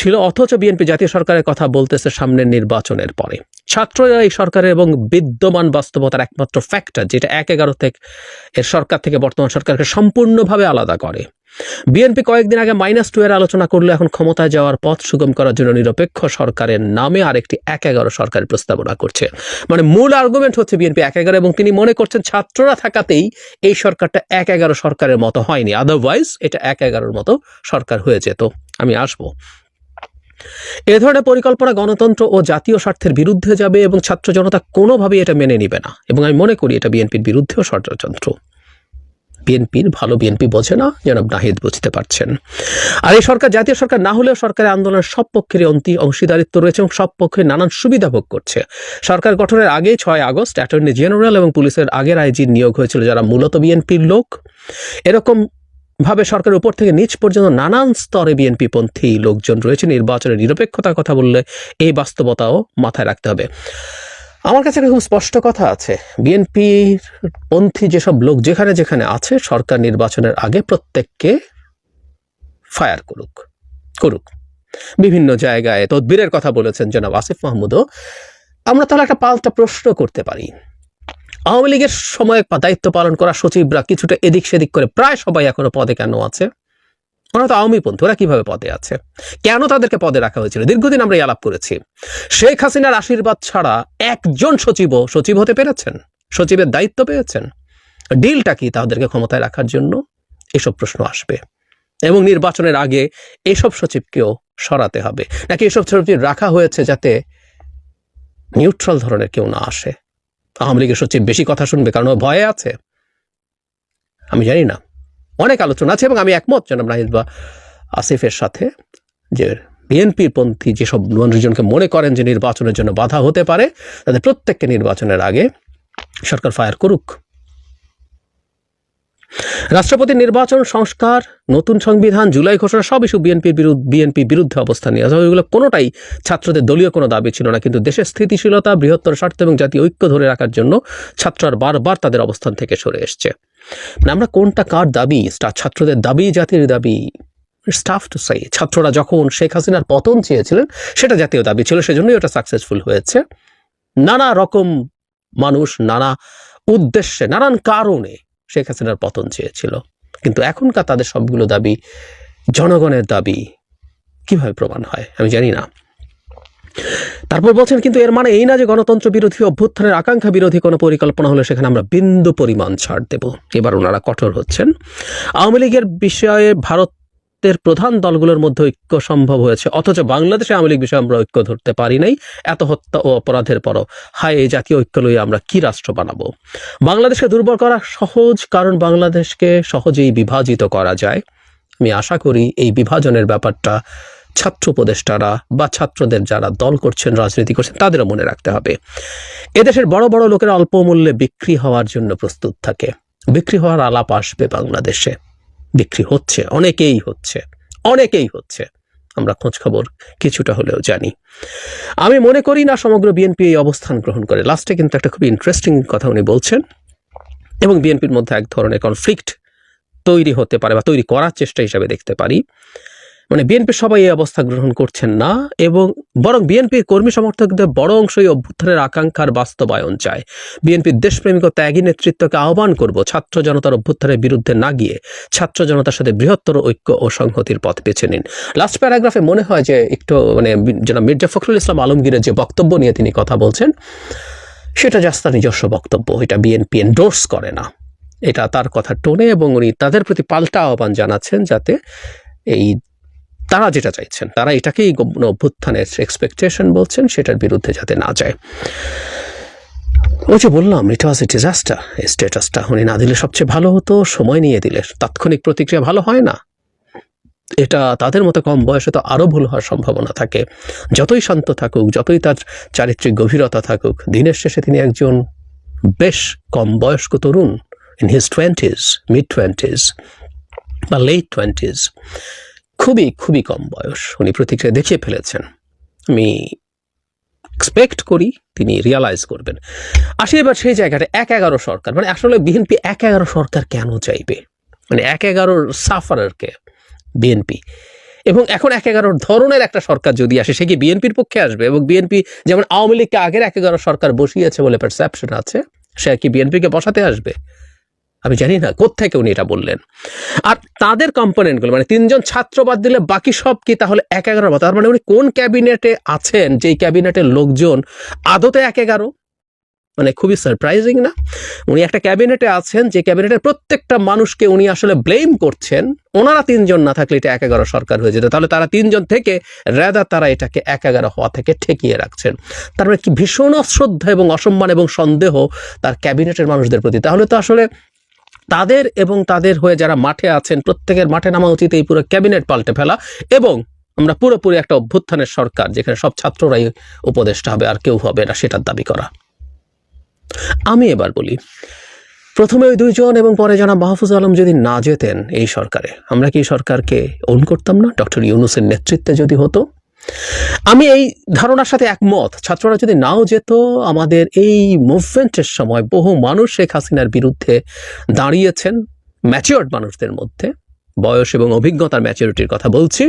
ছিল, অথচ বিএনপি জাতীয় সরকারের কথা বলতেছে সামনের নির্বাচনের পরে। ছাত্ররা এই সরকারের এবং বিদ্যমান বাস্তবতার একমাত্র ফ্যাক্টর, যেটা ১/১১ থেকে এর সরকার থেকে বর্তমান সরকারকে সম্পূর্ণভাবে আলাদা করে। বিএনপি কয়েকদিন আগে -2 এর আলোচনা করলে এখন ক্ষমতায় যাওয়ার পথ সুগম করার জন্য নিরপেক্ষ সরকারের নামে আরেকটি ১/১১ সরকারের প্রস্তাবনা করছে। মানে মূল আর্গুমেন্ট হচ্ছে বিএনপি ১/১১, এবং তিনি মনে করছেন ছাত্ররা থাকাতেই এই সরকারটা ১/১১ সরকারের মতো হয়নি, আদারওয়াইজ এটা ১/১১ মতো সরকার হয়ে যেত। আমি আসবো। এ ধরনের পরিকল্পনা গণতন্ত্র ও জাতীয় স্বার্থের বিরুদ্ধে যাবে এবং ছাত্র জনতা কোনোভাবেই এটা মেনে নিবে না, এবং আমি মনে করি এটা বিএনপির বিরুদ্ধেও ষড়যন্ত্র। বিএনপির ভালো বিএনপি বোঝে না, জনাব নাহিদ বুঝতে পারছেন। আর এই সরকার জাতীয় সরকার না হলেও সরকারের আন্দোলনের সব পক্ষেরই অংশীদারিত্ব রয়েছে এবং সব পক্ষে নানান সুবিধা ভোগ করছে। সরকার গঠনের আগে 6 আগস্ট অ্যাটর্নি জেনারেল এবং পুলিশের আগের আইজি নিয়োগ হয়েছিল, যারা মূলত বিএনপির লোক। এরকম ভাবে সরকারের উপর থেকে নিচ পর্যন্ত নানান স্তরে বিএনপি পন্থী লোকজন রয়েছে। নির্বাচনের নিরপেক্ষতার কথা বললে এই বাস্তবতাও মাথায় রাখতে হবে। আমার কাছে খুব স্পষ্ট কথা আছে, বিএনপির পন্থী যেসব লোক যেখানে যেখানে আছে, সরকার নির্বাচনের আগে প্রত্যেককে ফায়ার করুক। বিভিন্ন জায়গায় তদবিরের কথা বলেছেন জনাব আসিফ মাহমুদও। আমরা তাহলে একটা পাল্টা প্রশ্ন করতে পারি, আওয়ামী লীগের সময় দায়িত্ব পালন করা সচিবরা কিছুটা এদিক সেদিক করে প্রায় সবাই এখনো পদে কেন আছে? ওরা তো আওয়ামী পন্থী, ওরা কিভাবে পদে আছে? কেন তাদেরকে পদে রাখা হয়েছিল? দীর্ঘদিন আমরা আলাপ করেছি, শেখ হাসিনার আশীর্বাদ ছাড়া একজন সচিব হতে পেরেছেন, সচিবের দায়িত্ব পেয়েছেন? ডিলটা কি তাদেরকে ক্ষমতায় রাখার জন্য? এসব প্রশ্ন আসবে, এবং নির্বাচনের আগে এসব সচিবকেও সরাতে হবে, নাকি এসব সচিব রাখা হয়েছে যাতে নিউট্রাল ধরনের কেউ না আসে? আওয়ামী লীগের সচিব বেশি কথা শুনবে কারণ ও ভয়ে আছে? আমি জানি না, অনেক আলোচনা আছে, এবং আমি একমত জনাব নাহিদ বা আসিফের সাথে যে বিএনপির পন্থী যেসব মানুষজনকে মনে করেন যে নির্বাচনের জন্য বাধা হতে পারে, তাদের প্রত্যেককে নির্বাচনের আগে সরকার ফায়ার করুক। রাষ্ট্রপতির নির্বাচন, সংস্কার, নতুন সংবিধান, জুলাই ঘোষণা, সব ইস্যু বিএনপি বিরুদ্ধে অবস্থান নিয়ে আসে। ওইগুলো কোনোটাই ছাত্রদের দলীয় কোনো দাবি ছিল না, কিন্তু দেশের স্থিতিশীলতা, বৃহত্তর স্বার্থ এবং জাতীয় ঐক্য ধরে রাখার জন্য ছাত্ররা বারবার তাদের অবস্থান থেকে সরে এসছে। আমরা কোনটা কার দাবি? ছাত্রদের দাবি, জাতির দাবি, স্টাফ টু সে। ছাত্ররা যখন শেখ হাসিনার পতন চেয়েছিলেন সেটা জাতীয় দাবি ছিল, সেজন্যই ওটা সাকসেসফুল হয়েছে। নানা রকম মানুষ নানা উদ্দেশ্যে নানান কারণে শেখ হাসিনার পতন চেয়েছিল, কিন্তু এখনকার তাদের সবগুলো দাবি জনগণের দাবি কিভাবে প্রমাণ হয় আমি জানি না। তারপর বলছেন, কিন্তু এর মানে এই না যে গণতন্ত্র বিরোধী, অভ্যুত্থানের আকাঙ্ক্ষা বিরোধী কোনো পরিকল্পনা হলে সেখানে আমরা বিন্দু পরিমাণ ছাড় দেব। এবার ওনারা কঠোর হচ্ছেন। আওয়ামী লীগের বিষয়ে ভারতের প্রধান দলগুলোর মধ্যে ঐক্য সম্ভব হয়েছে, অথচ বাংলাদেশে আওয়ামী লীগ বিষয়ে আমরা ঐক্য ধরতে পারি নাই। এত হত্যা ও অপরাধের পরও হায়, এই জাতীয় ঐক্য লইয়ে আমরা কি রাষ্ট্র বানাবো? বাংলাদেশকে দুর্বল করা সহজ, কারণ বাংলাদেশকে সহজেই বিভাজিত করা যায়। আমি আশা করি এই বিভাজনের ব্যাপারটা ছাত্র উপদেষ্টারা বা ছাত্রদের যারা দল করছেন, রাজনীতি করছেন, তাদেরও মনে রাখতে হবে। এদেশের বড় বড় লোকেরা অল্প মূল্যে বিক্রি হওয়ার জন্য প্রস্তুত থাকে। বিক্রি হওয়ার আলাপ আসবে বাংলাদেশে, বিক্রি হচ্ছে, অনেকেই হচ্ছে। আমরা খোঁজ খবর কিছুটা হলেও জানি। আমি মনে করি না সমগ্র বিএনপি এই অবস্থান গ্রহণ করে। লাস্টে কিন্তু একটা খুব ইন্টারেস্টিং কথা উনি বলছেন, এবং বিএনপির মধ্যে এক ধরনের কনফ্লিক্ট তৈরি হতে পারে বা তৈরি করার চেষ্টা হিসাবে দেখতে পারি। মানে বিএনপির সবাই এই অবস্থা গ্রহণ করছেন না, এবং বরং বিএনপির কর্মী সমর্থকদের বড় অংশ এই অভ্যুত্থানের আকাঙ্ক্ষার বাস্তবায়ন চায়। বিএনপির দেশপ্রেমিক ও ত্যাগী নেতৃত্বকে আহ্বান করব ছাত্র জনতার অভ্যুত্থানের বিরুদ্ধে না গিয়ে ছাত্র জনতার সাথে বৃহত্তর ঐক্য ও সংহতির পথ বেছে নিন। লাস্ট প্যারাগ্রাফে মনে হয় যে একটু মানে জনাব মির্জা ফখরুল ইসলাম আলমগীরের যে বক্তব্য নিয়ে তিনি কথা বলছেন সেটা জাস্ট তার নিজস্ব বক্তব্য, এটা বিএনপি এন্ডোর্স করে না, এটা তার কথার টোনে, এবং উনি তাদের প্রতি পাল্টা আহ্বান জানাচ্ছেন যাতে এই তারা যেটা চাইছেন, তারা এটাকেই অভ্যুত্থানের এক্সপেকটেশন বলছেন, সেটার বিরুদ্ধে যাতে না যায়। ওই যে বললাম ইট ওয়াজ এ ডিজাস্টার, এই স্ট্যাটাসটা উনি না দিলে সবচেয়ে ভালো হতো, সময় নিয়ে দিলে। তাৎক্ষণিক প্রতিক্রিয়া ভালো হয় না, এটা তাদের মতো কম বয়সে তো আরও ভুল হওয়ার সম্ভাবনা থাকে। যতই শান্ত থাকুক, যতই তার চারিত্রিক গভীরতা থাকুক, দিনের শেষে তিনি একজন বেশ কম বয়স্ক তরুণ, ইন হিজ 20s, mid-20s বা লেট 20s, খুবই খুবই কম বয়স। উনি প্রতিক্রিয়া দেখিয়ে ফেলেছেন, আমি এক্সপেক্ট করি তিনি রিয়ালাইজ করবেন। আসি এবার সেই জায়গাটা 1-11 সরকার, মানে আসলে বিএনপি 1-11 সরকার কেন চাইবে, মানে 1-11 সাফারারকে বিএনপি, এবং এখন 1-11 ধরনের একটা সরকার যদি আসে সে কি বিএনপির পক্ষে আসবে? এবং বিএনপি যেমন আওয়ামী লীগকে আগের 1-11 সরকার বসিয়েছে বলে পারসেপশন আছে, সে কি বিএনপিকে বসাতে আসবে? আমি জানি না কোত্থেকে উনি এটা বললেন। আর তাদের কম্পোনেন্টগুলো মানে 3 জন ছাত্র বাদ দিলে বাকি সব কি তাহলে 1-11? তার মানে উনি কোন ক্যাবিনেটে আছেন যেই ক্যাবিনেটের লোকজন আদতে 1-11? মানে খুবই সারপ্রাইজিং না? উনি একটা ক্যাবিনেটে আছেন যে ক্যাবিনেটের প্রত্যেকটা মানুষকে উনি আসলে ব্লেম করছেন, ওনারা 3 জন না থাকলে এটা 1-11 সরকার হয়ে যেত। তাহলে তারা 3 জন থেকে রাদার তারা এটাকে 1-11 হওয়া থেকে ঠেকিয়ে রাখছেন। তার মানে কি ভীষণ অশ্রদ্ধা এবং অসম্মান এবং সন্দেহ তার ক্যাবিনেটের মানুষদের প্রতি। তাহলে তো আসলে তাদের এবং তাদের হয়ে যারা মাঠে আছেন প্রত্যেকের মাঠে নামা উচিত এই পুরো ক্যাবিনেট পাল্টে ফেলা, এবং আমরা পুরোপুরি একটা অভ্যুত্থানের সরকার যেখানে সব ছাত্ররাই উপদেষ্টা হবে আর কেউ হবে না সেটার দাবি করা। আমি এবার বলি, প্রথমে ওই 2 জন এবং পরে জনাব মাহফুজ আলম যদি না যেতেন এই সরকারে, আমরা কি এই সরকারকে ওন করতাম না? ডক্টর ইউনূসের নেতৃত্বে যদি হতো, আমি এই ধারণার সাথে একমত। ছাত্ররা যদি নাও যেত, আমাদের এই মুভমেন্টের সময় বহু মানুষ শেখ হাসিনার বিরুদ্ধে দাঁড়িয়েছেন, ম্যাচিওর্ড মানুষদের মধ্যে, বয়স এবং অভিজ্ঞতার ম্যাচিউরিটির কথা বলছি,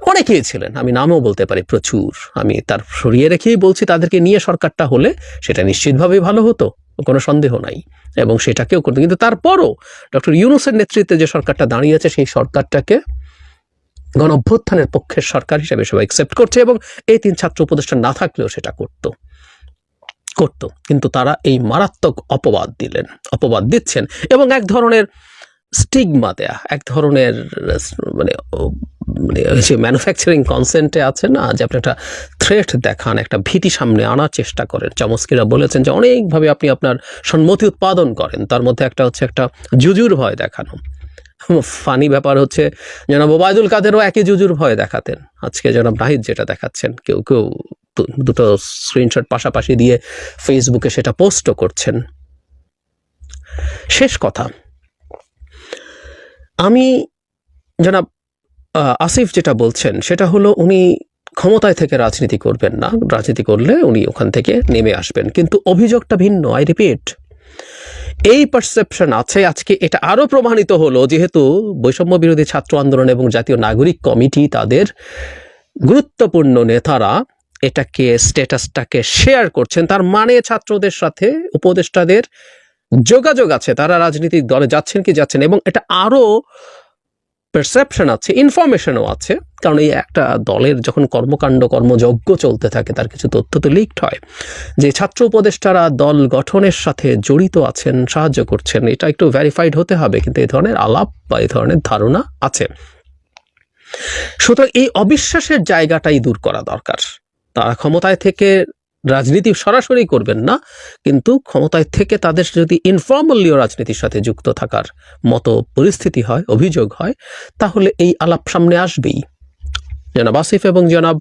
অনেকেই ছিলেন, আমি নামও বলতে পারি প্রচুর। আমি তার সরিয়ে রেখেই বলছি তাদেরকে নিয়ে সরকারটা হলে সেটা নিশ্চিতভাবেই ভালো হতো, কোনো সন্দেহ নাই, এবং সেটাকেও করতো। কিন্তু তারপরও ডক্টর ইউনূসের নেতৃত্বে যে সরকারটা দাঁড়িয়েছে সেই সরকারটাকে গণ অভ্যুত্থানের পক্ষের সরকার হিসেবে সবাই অ্যাকসেপ্ট করছে, এবং এই 3 ছাত্র উপদেষ্টা না থাকলেও সেটা করতো। কিন্তু তারা এই মারাত্মক অপবাদ দিচ্ছেন, এবং এক ধরনের স্টিগমা দেয়া, এক ধরনের মানে যে ম্যানুফ্যাকচারিং কনসেন্টে আছে না, যে আপনি একটা থ্রেট দেখান, একটা ভীতি সামনে আনার চেষ্টা করেন। চমস্কিরা বলেছেন যে অনেকভাবে আপনি আপনার সম্মতি উৎপাদন করেন, তার মধ্যে একটা হচ্ছে একটা জুজুর ভয় দেখানো। ফানি ব্যাপার হচ্ছে জনাব ওবায়দুল কাদেরও একই জুজুর ভয় দেখাতেন, আজকে জনাব নাহিদ যেটা দেখাচ্ছেন, কেউ কেউ দুটো স্ক্রিনশট পাশাপাশি দিয়ে ফেসবুকে সেটা পোস্টও করছেন। শেষ কথা, আমি জনাব আসিফ যেটা বলছেন সেটা হলো উনি ক্ষমতায় থেকে রাজনীতি করবেন না, রাজনীতি করলে উনি ওখান থেকে নেমে আসবেন, কিন্তু অভিযোগটা ভিন্ন। আই রিপিট, এই পারসেপশন আছে। আজকে এটা আরো প্রমাণিত হলো যেহেতু বৈষম্য বিরোধী ছাত্র আন্দোলন এবং জাতীয় নাগরিক কমিটি তাদের গুরুত্বপূর্ণ নেতারা এটাকে স্ট্যাটাসটাকে শেয়ার করছেন, তার মানে ছাত্রদের সাথে উপদেষ্টাদের যোগাযোগ আছে, তারা রাজনৈতিক দলে যাচ্ছেন কি যাচ্ছেন, এবং এটা আরো পারসেপশন আছে, ইনফরমেশনও আছে, কারণ এই একটা দলের যখন কর্মযজ্ঞ চলতে থাকে তার কিছু তথ্য তো লিকড হয়, যে ছাত্র উপদেষ্টারা দল গঠনের সাথে জড়িত আছেন, সাহায্য করছেন, এটা একটু ভেরিফাইড হতে হবে, কিন্তু এই ধরনের আলাপ বা এই ধরনের ধারণা আছে। সুতরাং এই অবিশ্বাসের জায়গাটাই দূর করা দরকার। তারা ক্ষমতায় থেকে রাজনীতি সরাসরি করবেন না, কিন্তু ক্ষমতায় থেকে তাদের যদি ইনফর্মালিও রাজনীতির সাথে যুক্ত থাকার মতো পরিস্থিতি হয়, অভিযোগ হয়, তাহলে এই আলাপ সামনে আসবেই। জনাব আসিফ এবং জনাব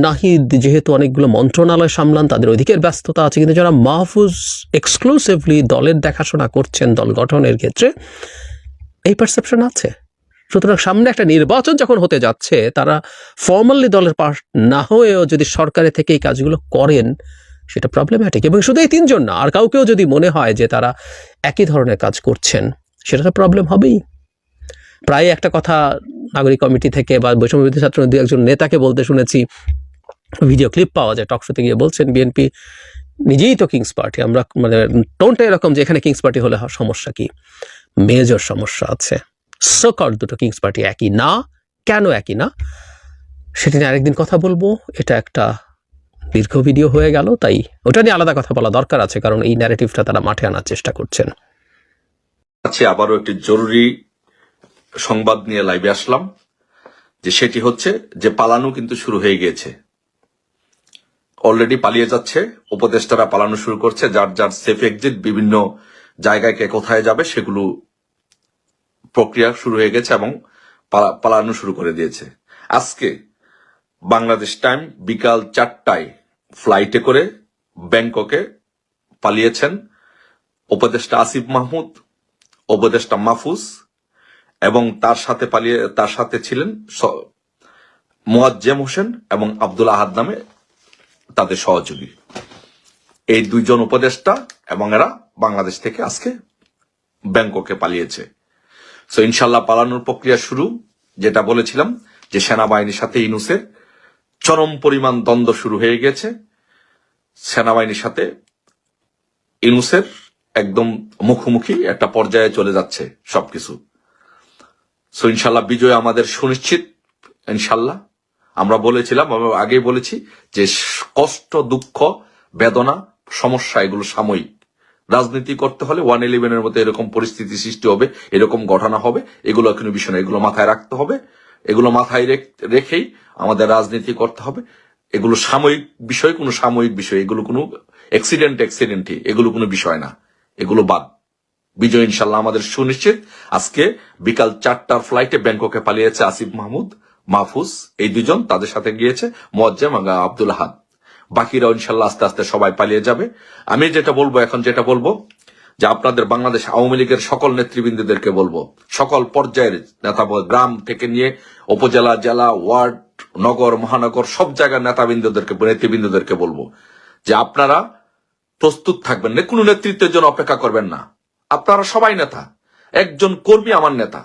নাহিদ যেহেতু অনেকগুলো মন্ত্রণালয় সামলান, তাদের ওইদিকের ব্যস্ততা আছে, কিন্তু জনাব মাহফুজ এক্সক্লুসিভলি দলের দেখাশোনা করছেন দল গঠনের ক্ষেত্রে, এই পারসেপশন আছে। সুতরাং সামনে একটা নির্বাচন যখন হতে যাচ্ছে, তারা ফর্মালি দলের পার্ট না হয়েও যদি সরকারের থেকে এই কাজগুলো করেন সেটা প্রবলেম্যাটিক। এবং শুধু এই 3 জন না, আর কাউকেও যদি মনে হয় যে তারা একই ধরনের কাজ করছেন, সেটা তো প্রবলেম হবেই। প্রায় একটা কথা নাগরিক কমিটি থেকে বা বৈষম্য বিরোধী ছাত্র দু একজন নেতাকে বলতে শুনেছি, ভিডিও ক্লিপ পাওয়া যায়, টকশোতে গিয়ে বলছেন বিএনপি নিজেই তো কিংস পার্টি, আমরা মানে টোনটা এরকম যে এখানে কিংস পার্টি হলে সমস্যা কি, মেজর সমস্যা আছে। সকল দুটো কিংস পার্টি একই না, কেন একই না সেটা নিয়ে আরেকদিন কথা বলবো। এটা একটা দীর্ঘ ভিডিও হয়ে গেল, তাই ওটা নিয়ে আলাদা কথা বলা দরকার আছে, কারণ এই ন্যারেটিভটা তারা মাঠে আনার চেষ্টা করছেন। আছে আবারও একটি জরুরি সংবাদ নিয়ে লাইভে আসলাম, যে সেটি হচ্ছে যে পালানো কিন্তু শুরু হয়ে গিয়েছে, অলরেডি পালিয়ে যাচ্ছে, উপদেষ্টারা পালানো শুরু করছে, যার যার সেফ এক্সিট বিভিন্ন জায়গায় কে কোথায় যাবে সেগুলো প্রক্রিয়া শুরু হয়ে গেছে এবং পালানো শুরু করে দিয়েছে। আজকে বাংলাদেশ টাইম বিকাল 4টায় ফ্লাইটে করে ব্যাংককে পালিয়েছেন উপদেষ্টা আসিফ মাহমুদ, উপদেষ্টা মাহফুজ এবং তার সাথে ছিলেন মোয়াজ্জেম হোসেন এবং আব্দুল আহাদ নামে তাদের সহযোগী। এই দুইজন উপদেষ্টা এবং এরা বাংলাদেশ থেকে আজকে ব্যাংককে পালিয়েছে। সো ইনশাল্লাহ পালানোর প্রক্রিয়া শুরু, যেটা বলেছিলাম যে সেনাবাহিনীর সাথে ইউনূসের চরম পরিমাণ দ্বন্দ্ব শুরু হয়ে গেছে, সেনাবাহিনীর সাথে ইউনূসের একদম মুখোমুখি একটা পর্যায়ে চলে যাচ্ছে সবকিছু। সো ইনশাল্লাহ বিজয় আমাদের সুনিশ্চিত ইনশাল্লাহ। আমরা বলেছিলাম, আমরা আগেই বলেছি যে কষ্ট, দুঃখ, বেদনা, সমস্যা এগুলো সাময়িক। রাজনীতি করতে হলে 111-এর মতো এরকম পরিস্থিতি সৃষ্টি হবে, এরকম ঘটনা হবে, এগুলো কোনো বিষয় না, এগুলো মাথায় রাখতে হবে, এগুলো মাথায় রেখেই আমাদের রাজনীতি করতে হবে। এগুলো সাময়িক বিষয়, কোনো সাময়িক বিষয়, এগুলো কোনো অ্যাক্সিডেন্টই, এগুলো কোনো বিষয় না, এগুলো বাদ। বিজয় ইনশাল্লাহ আমাদের সুনিশ্চিত। আজকে বিকাল 4টার ফ্লাইটে ব্যাংককে পালিয়েছে আসিফ মাহমুদ, মাহফুজ, এই দুজন, তাদের সাথে গিয়েছে মোয়াজ্জেম এবং আব্দুল আহাদ। বাকিরাও ইনশাল্লাহ আস্তে আস্তে সবাই পালিয়ে যাবে। আমি যেটা বলবো যে আপনাদের বাংলাদেশ আওয়ামী লীগের সকল নেতৃবৃন্দদেরকে বলবো, সকল পর্যায়ের নেতা, গ্রাম থেকে নিয়ে উপজেলা, জেলা, ওয়ার্ড, নগর, মহানগর, সব জায়গার নেতৃবৃন্দদেরকে বলবো যে আপনারা প্রস্তুত থাকবেন, কোনো নেতৃত্বের জন্য অপেক্ষা করবেন না। আপনারা সবাই নেতা, একজন কর্মী আমার নেতা,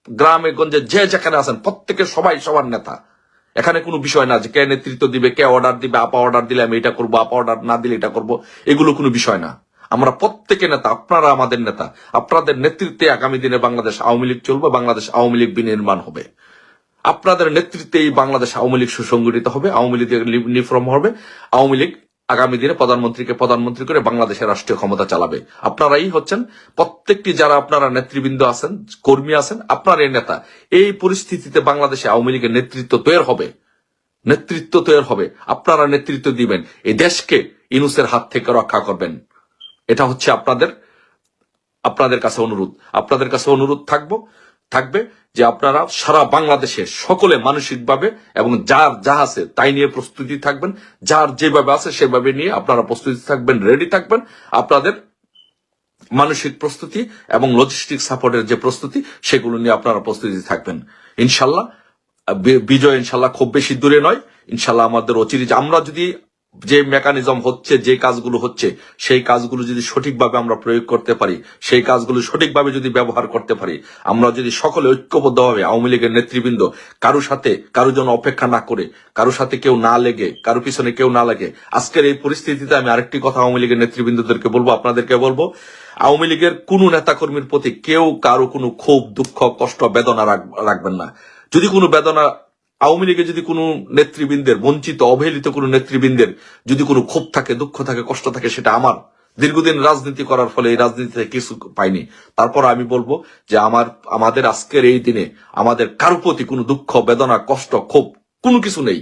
গ্রামে গঞ্জে যে যেখানে আছেন প্রত্যেকে সবাই সবার নেতা। এখানে কোনো বিষয় না যে কে নেতৃত্ব দিবে, কে অর্ডার দিবে, আপা অর্ডার দিলে আমি এটা করবো, আপা অর্ডার না দিলে এটা করবো, এগুলো কোনো বিষয় না। আমরা প্রত্যেকে নেতা, আপনারা আমাদের নেতা। আপনাদের নেতৃত্বে আগামী দিনে বাংলাদেশ আওয়ামী লীগ চলবে, বাংলাদেশ আওয়ামী লীগ বিনির্মাণ হবে। আপনাদের নেতৃত্বে এই বাংলাদেশ আওয়ামী লীগ সুসংগঠিত হবে, আওয়ামী লীগ নিফর্ম হবে, আওয়ামী লীগ আগামী দিনে প্রধানমন্ত্রী করে বাংলাদেশের রাষ্ট্রীয় ক্ষমতা চালাবে। আপনারাই হচ্ছেন প্রত্যেকটি, যারা আপনারা নেতৃবৃন্দ আছেন, কর্মী আছেন, আপনারাই নেতা। এই পরিস্থিতিতে বাংলাদেশে আওয়ামী লীগের নেতৃত্ব তৈরি হবে, আপনারা নেতৃত্ব দিবেন, এই দেশকে ইউনূসের হাত থেকে রক্ষা করবেন। এটা হচ্ছে আপনাদের কাছে অনুরোধ থাকবে যে আপনারা সারা বাংলাদেশে সকলে মানসিকভাবে এবং যার যা আছে তাই নিয়ে প্রস্তুতি থাকবেন, যার যেভাবে আছে সেভাবে নিয়ে আপনারা প্রস্তুতি থাকবেন, রেডি থাকবেন। আপনাদের মানসিক প্রস্তুতি এবং লজিস্টিক সাপোর্টের যে প্রস্তুতি, সেগুলো নিয়ে আপনারা প্রস্তুতি থাকবেন। ইনশাল্লাহ বিজয় ইনশাল্লাহ খুব বেশি দূরে নয়। ইনশাল্লাহ আমাদের অচিরে, আমরা যদি যে মেকানিজম হচ্ছে, যে কাজগুলো হচ্ছে, সেই কাজগুলো যদি সঠিকভাবে আমরা প্রয়োগ করতে পারি, সেই কাজগুলো সঠিকভাবে যদি ব্যবহার করতে পারি, আমরা যদি সকলে ঐক্যবদ্ধভাবে আওয়ামী লীগের নেতৃবৃন্দ কারো জন্য অপেক্ষা না করে, কারো সাথে কেউ না লেগে, কারো পিছনে কেউ না লাগে, আজকের এই পরিস্থিতিতে আমি আরেকটি কথা আওয়ামী লীগের নেতৃবৃন্দদেরকে বলবো, আপনাদেরকে বলবো, আওয়ামী লীগের কোন নেতাকর্মীর প্রতি কেউ কারো কোনো ক্ষোভ, দুঃখ, কষ্ট, বেদনা রাখবেন না। যদি কোনো বেদনা, আওয়ামী লীগের যদি কোনো নেতৃবৃন্দের, বঞ্চিত অবহেলিত কোনো নেতৃবৃন্দের যদি কোনো ক্ষোভ থাকে, দুঃখ থাকে, কষ্ট থাকে, সেটা আমার দীর্ঘদিন রাজনীতি করার ফলে এই রাজনীতিতে কিছু পাইনি। তারপর আমি বলবো যে আমাদের আজকের এই দিনে আমাদের কারো প্রতি কোনো দুঃখ, বেদনা, কষ্ট, ক্ষোভ কোনো কিছু নেই।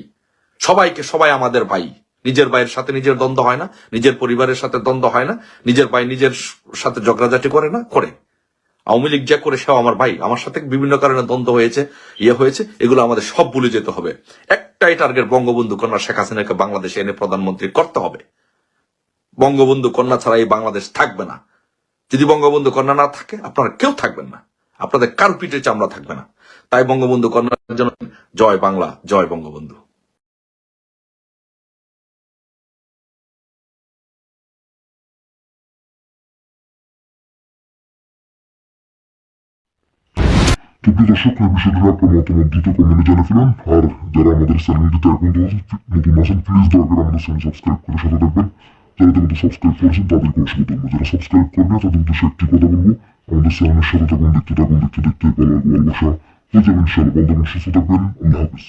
সবাই আমাদের ভাই। নিজের ভাইয়ের সাথে নিজের দ্বন্দ্ব হয় না, নিজের পরিবারের সাথে দ্বন্দ্ব হয় না, নিজের ভাই নিজের সাথে ঝগড়াঝাটি করে না, করে আওয়ামী লীগ যা করে সেও আমার ভাই, আমার সাথে বিভিন্ন কারণে দ্বন্দ্ব হয়েছে, এগুলো আমাদের সব ভুলে যেতে হবে। একটাই টার্গেট, বঙ্গবন্ধু কন্যা শেখ হাসিনাকে বাংলাদেশে এনে প্রধানমন্ত্রী করতে হবে। বঙ্গবন্ধু কন্যা ছাড়া এই বাংলাদেশ থাকবে না। যদি বঙ্গবন্ধু কন্যা না থাকে, আপনারা কেউ থাকবেন না, আপনাদের কারো পিঠে চামড়া থাকবে না। তাই বঙ্গবন্ধু কন্যার জন্য জয় বাংলা, জয় বঙ্গবন্ধু। তো প্রিয় দর্শক, এই বিষয়টি নিয়ে আপনার মতামত দ্রুত কমেন্টে জানিয়ে ফেলুন। আর যারা আমাদের চ্যানেলটিতে এখন নতুন আছেন, প্লিজ দয়া করে আমাদের চ্যানেল সাবস্ক্রাইব করে সাথে থাকবেন। যারা কিন্তু সাবস্ক্রাইব করেছেন তাদেরকে অসংখ্য ধন্যবাদ। যারা সাবস্ক্রাইব করবে তাদের উদ্দেশ্যে একটি কথা বলবো, আমাদের চ্যানেলের সাথে থাকুন, দেখতে ভালো লাগবে, ভালোবাসা হয়ে যাবে ইনশাআল্লাহ। ভালো থাকবেন, সুস্থ থাকবেন, আল্লাহ হাফিজ।